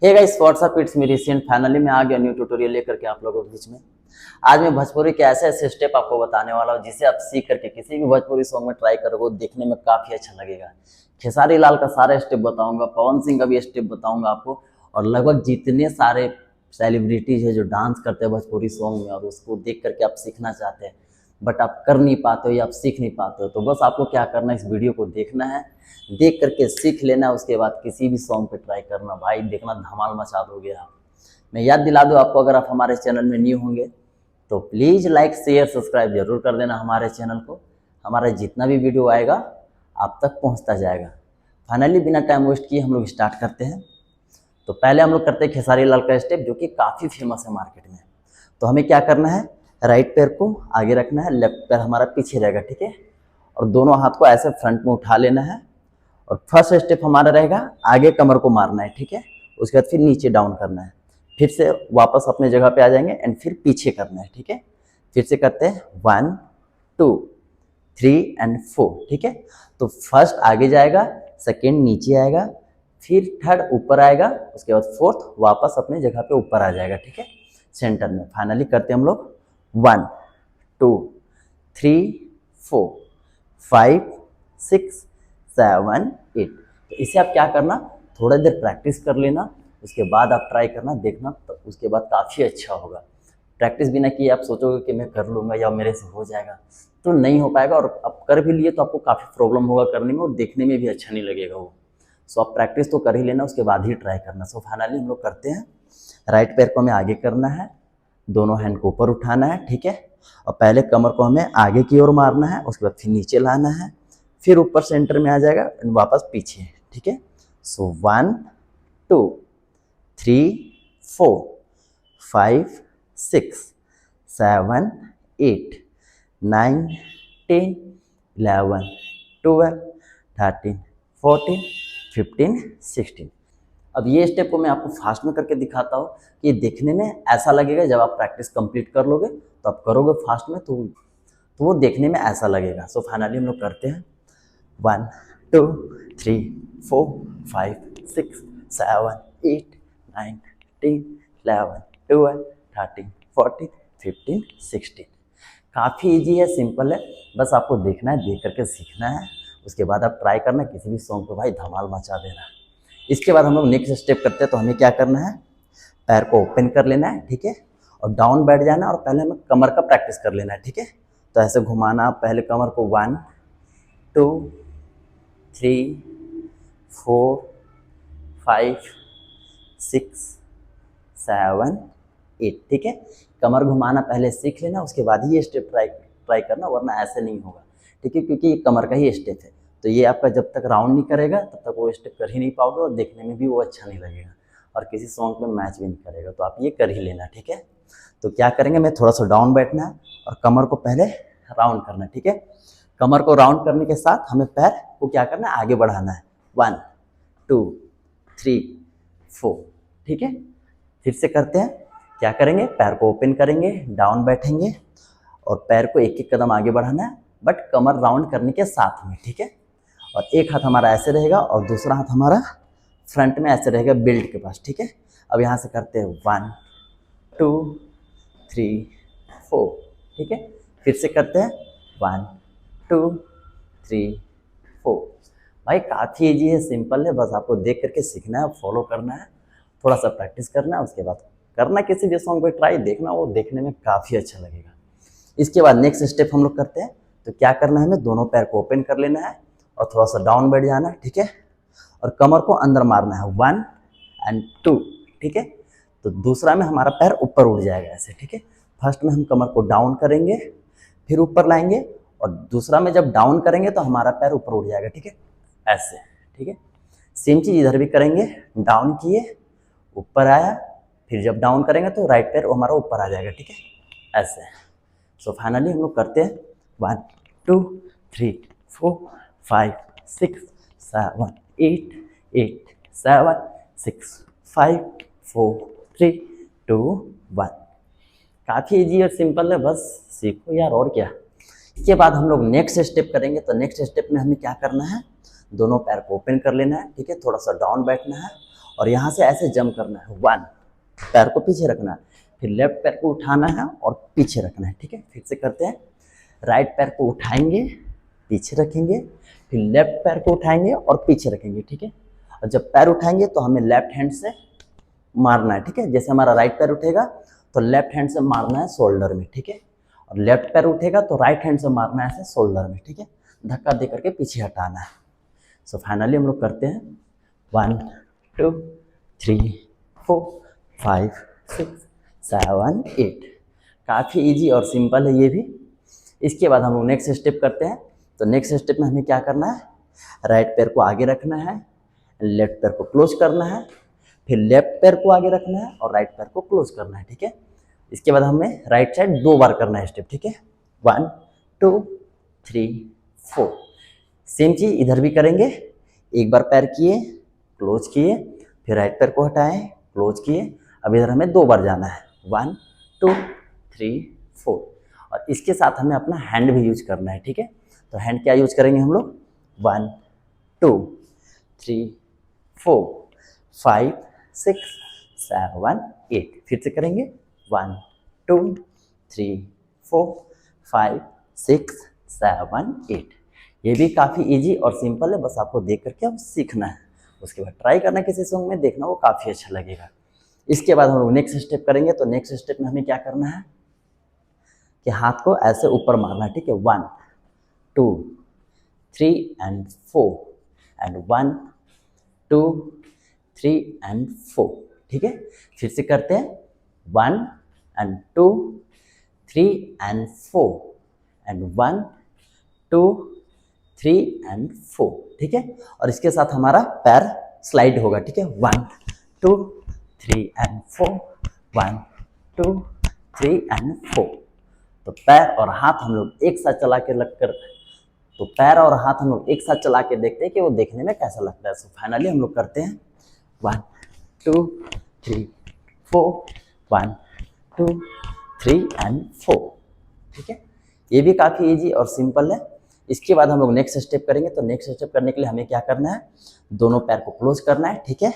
Hey guys what's up, it's me recent. Finally मैं आ गया न्यू ट्यूटोरियल लेकर के आप लोगों के बीच में। आज मैं भोजपुरी के ऐसे ऐसे स्टेप आपको बताने वाला हूँ जिसे आप सीख करके किसी भी भोजपुरी सॉन्ग में ट्राई करोगे, देखने में काफी अच्छा लगेगा। खेसारी लाल का सारा स्टेप बताऊंगा, पवन सिंह का भी स्टेप बताऊंगा आपको, और लगभग जितने सारे सेलिब्रिटीज है जो डांस करते हैं भोजपुरी सॉन्ग में और उसको देख करके आप सीखना चाहते हैं बट आप कर नहीं पाते हो या आप सीख नहीं पाते हो, तो बस आपको क्या करना है, इस वीडियो को देखना है, देख करके सीख लेना। उसके बाद किसी भी सॉन्ग पे ट्राई करना, भाई देखना धमाल मचा दोगे आप। मैं याद दिला दूं आपको, अगर आप हमारे चैनल में न्यू होंगे तो प्लीज़ लाइक शेयर सब्सक्राइब जरूर कर देना हमारे चैनल को। हमारा जितना भी वीडियो आएगा आप तक पहुंचता जाएगा। फाइनली बिना टाइम वेस्ट किए हम लोग स्टार्ट करते हैं। तो पहले हम लोग करते हैं खेसारी लाल का स्टेप, जो कि काफ़ी फेमस है मार्केट में। तो हमें क्या करना है, राइट पैर को आगे रखना है, लेफ्ट पैर हमारा पीछे रहेगा, ठीक है। और दोनों हाथ को ऐसे फ्रंट में उठा लेना है। और फर्स्ट स्टेप हमारा रहेगा आगे कमर को मारना है, ठीक है। उसके बाद फिर नीचे डाउन करना है, फिर से वापस अपने जगह पे आ जाएंगे एंड फिर पीछे करना है, ठीक है। फिर से करते हैं 1 2 3 एंड 4, ठीक है। तो फर्स्ट आगे जाएगा, सेकेंड नीचे आएगा, फिर थर्ड ऊपर आएगा, उसके बाद फोर्थ वापस अपने जगह पे ऊपर आ जाएगा, ठीक है, सेंटर में। फाइनली करते हैं हम लोग 1 2 3 4 5 6 7 8। तो इसे आप क्या करना, थोड़ा देर प्रैक्टिस कर लेना, उसके बाद आप ट्राई करना, देखना, तो उसके बाद काफ़ी अच्छा होगा। प्रैक्टिस बिना किए आप सोचोगे कि मैं कर लूँगा या मेरे से हो जाएगा, तो नहीं हो पाएगा। और आप कर भी लिए तो आपको काफ़ी प्रॉब्लम होगा करने में और देखने में भी अच्छा नहीं लगेगा वो। सो आप प्रैक्टिस तो कर ही लेना, उसके बाद ही ट्राई करना। सो फाइनली हम लोग करते हैं, राइट पैर को हमें आगे करना है, दोनों हैंड को ऊपर उठाना है, ठीक है। और पहले कमर को हमें आगे की ओर मारना है, उसके बाद फिर नीचे लाना है, फिर ऊपर सेंटर में आ जाएगा एंड वापस पीछे, ठीक है। सो 1 2 3 4 5 6 7 8 9 10 11 12 13 14 15 16। अब ये स्टेप को मैं आपको फास्ट में करके दिखाता हूँ कि देखने में ऐसा लगेगा, जब आप प्रैक्टिस कंप्लीट कर लोगे तो आप करोगे फास्ट में तो वो देखने में ऐसा लगेगा। सो फाइनली हम लोग करते हैं 1 2 3 4 5 6 7 8 9 10 11 12 13 14 15 16। काफ़ी इजी है, सिंपल है, बस आपको देखना है, देख करके सीखना है। उसके बाद आप ट्राई करना, किसी भी सॉन्ग पे भाई धमाल मचा देना। इसके बाद हम लोग नेक्स्ट स्टेप करते हैं। तो हमें क्या करना है, पैर को ओपन कर लेना है, ठीक है, और डाउन बैठ जाना है, और पहले हमें कमर का प्रैक्टिस कर लेना है, ठीक है। तो ऐसे घुमाना, पहले कमर को 1 2 3 4 5 6 7 8, ठीक है। कमर घुमाना पहले सीख लेना, उसके बाद ही ये स्टेप ट्राई करना, वरना ऐसे नहीं होगा, ठीक है, क्योंकि ये कमर का ही स्टेप है। तो ये आपका जब तक राउंड नहीं करेगा तब तक वो स्टेप कर ही नहीं पाओगे और देखने में भी वो अच्छा नहीं लगेगा और किसी सॉन्ग में मैच भी नहीं करेगा। तो आप ये कर ही लेना, ठीक है। तो क्या करेंगे, मैं थोड़ा सा डाउन बैठना है और कमर को पहले राउंड करना है, ठीक है। कमर को राउंड करने के साथ हमें पैर को क्या करना है, आगे बढ़ाना है, 1 2 3 4, ठीक है। फिर से करते हैं, क्या करेंगे, पैर को ओपन करेंगे, डाउन बैठेंगे और पैर को एक एक कदम आगे बढ़ाना है, बट कमर राउंड करने के साथ में, ठीक है। और एक हाथ हमारा ऐसे रहेगा और दूसरा हाथ हमारा फ्रंट में ऐसे रहेगा बेल्ट के पास, ठीक है। अब यहाँ से करते हैं 1 2 3 4, ठीक है। फिर से करते हैं 1 2 3 4। भाई काफ़ी ईजी है, सिंपल है, बस आपको देख करके सीखना है, फॉलो करना है, थोड़ा सा प्रैक्टिस करना है, उसके बाद करना किसी भी सॉन्ग पे ट्राई, देखना वो देखने में काफ़ी अच्छा लगेगा। इसके बाद नेक्स्ट स्टेप हम लोग करते हैं। तो क्या करना है, हमें दोनों पैर को ओपन कर लेना है और थोड़ा सा डाउन बैठ जाना है, ठीक है। और कमर को अंदर मारना है 1 एंड 2, ठीक है। तो दूसरा में हमारा पैर ऊपर उठ जाएगा ऐसे, ठीक है। फर्स्ट में हम कमर को डाउन करेंगे, फिर ऊपर लाएंगे, और दूसरा में जब डाउन करेंगे तो हमारा पैर ऊपर उठ जाएगा, ठीक है, ऐसे, ठीक है। सेम चीज़ इधर भी करेंगे, डाउन किए, ऊपर आया, फिर जब डाउन करेंगे तो राइट पैर हमारा ऊपर आ जाएगा, ठीक है, ऐसे। सो फाइनली हम लोग करते हैं 1 2 3 4 5 6 7 8 8 7 6 5 4 3 2 1। काफ़ी इजी और सिंपल है, बस सीखो यार, और क्या। इसके बाद हम लोग नेक्स्ट स्टेप करेंगे। तो नेक्स्ट स्टेप में हमें क्या करना है, दोनों पैर को ओपन कर लेना है, ठीक है, थोड़ा सा डाउन बैठना है और यहाँ से ऐसे जंप करना है, 1, पैर को पीछे रखना है, फिर लेफ्ट पैर को उठाना है और पीछे रखना है, ठीक है। फिर से करते हैं, राइट पैर को उठाएंगे, पीछे रखेंगे, फिर लेफ्ट पैर को उठाएंगे और पीछे रखेंगे, ठीक है। और जब पैर उठाएंगे तो हमें लेफ्ट हैंड से मारना है, ठीक है। जैसे हमारा राइट पैर उठेगा तो लेफ्ट हैंड से मारना है शोल्डर में, ठीक है। और लेफ्ट पैर उठेगा तो राइट हैंड से मारना है ऐसे शोल्डर में, ठीक है। धक्का दे करके पीछे हटाना है। सो फाइनली हम लोग करते हैं 1 2 3 4 5 6 7 8। काफ़ी इजी और सिंपल है ये भी। इसके बाद हम लोग नेक्स्ट स्टेप करते हैं। तो नेक्स्ट स्टेप में हमें क्या करना है, राइट पैर को आगे रखना है, लेफ्ट पैर को क्लोज करना है, फिर लेफ्ट पैर को आगे रखना है और राइट पैर को क्लोज करना है, ठीक है। इसके बाद हमें राइट साइड 2 बार करना है स्टेप, ठीक है। 1 2 3 4। सेम चीज़ इधर भी करेंगे, एक बार पैर किए, क्लोज किए, फिर राइट पैर को हटाएं, क्लोज किए। अब इधर हमें 2 बार जाना है, 1 2 3 4। और इसके साथ हमें अपना हैंड भी यूज करना है, ठीक है। तो हैंड क्या यूज करेंगे हम लोग, 1 2 3 4 5 6 7 8। फिर से करेंगे, 1 2 3 4 5 6 7 8। ये भी काफ़ी इजी और सिंपल है, बस आपको देख करके अब सीखना है, उसके बाद ट्राई करना किसी सॉन्ग में, देखना वो काफ़ी अच्छा लगेगा। इसके बाद हम लोग नेक्स्ट स्टेप करेंगे। तो नेक्स्ट स्टेप में हमें क्या करना है कि हाथ को ऐसे ऊपर मारना है, ठीक है। 1 2 3 and 4 and 1 2 3 and 4, ठीक है। फिर से करते हैं, 1 and 2 3 and 4 and 1 2 3 and 4, ठीक है। और इसके साथ हमारा पैर स्लाइड होगा, ठीक है। 1 2 3 and 4 1 2 3 and 4। तो पैर और हाथ हम लोग एक साथ चला के लगकर, तो पैर और हाथ हम लोग एक साथ चला के देखते हैं कि वो देखने में कैसा लगता है। सो फाइनली हम लोग करते हैं, 1 2 3 4 1 2 3 and 4, ठीक है। ये भी काफ़ी इजी और सिंपल है। इसके बाद हम लोग नेक्स्ट स्टेप करेंगे। तो नेक्स्ट स्टेप करने के लिए हमें क्या करना है, दोनों पैर को क्लोज करना है, ठीक है।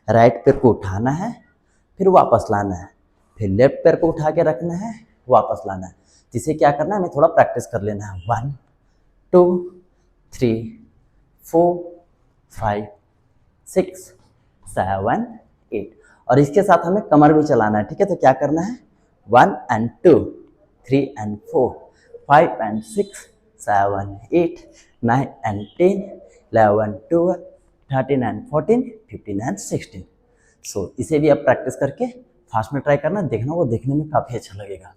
राइट पैर को उठाना है, फिर वापस लाना है, फिर लेफ्ट पैर को उठा के रखना है, वापस लाना है। जिसे क्या करना है, हमें थोड़ा प्रैक्टिस कर लेना है। 1 2 3 4 5 6 7 8। और इसके साथ हमें कमर भी चलाना है, ठीक है। तो क्या करना है, 1 and 2 3 and 4 5 and 6 7 8 9 and 10 11 12 13 and 14 15 and 16। सो इसे भी आप प्रैक्टिस करके फास्ट में ट्राई करना, देखना वो देखने में काफ़ी अच्छा लगेगा।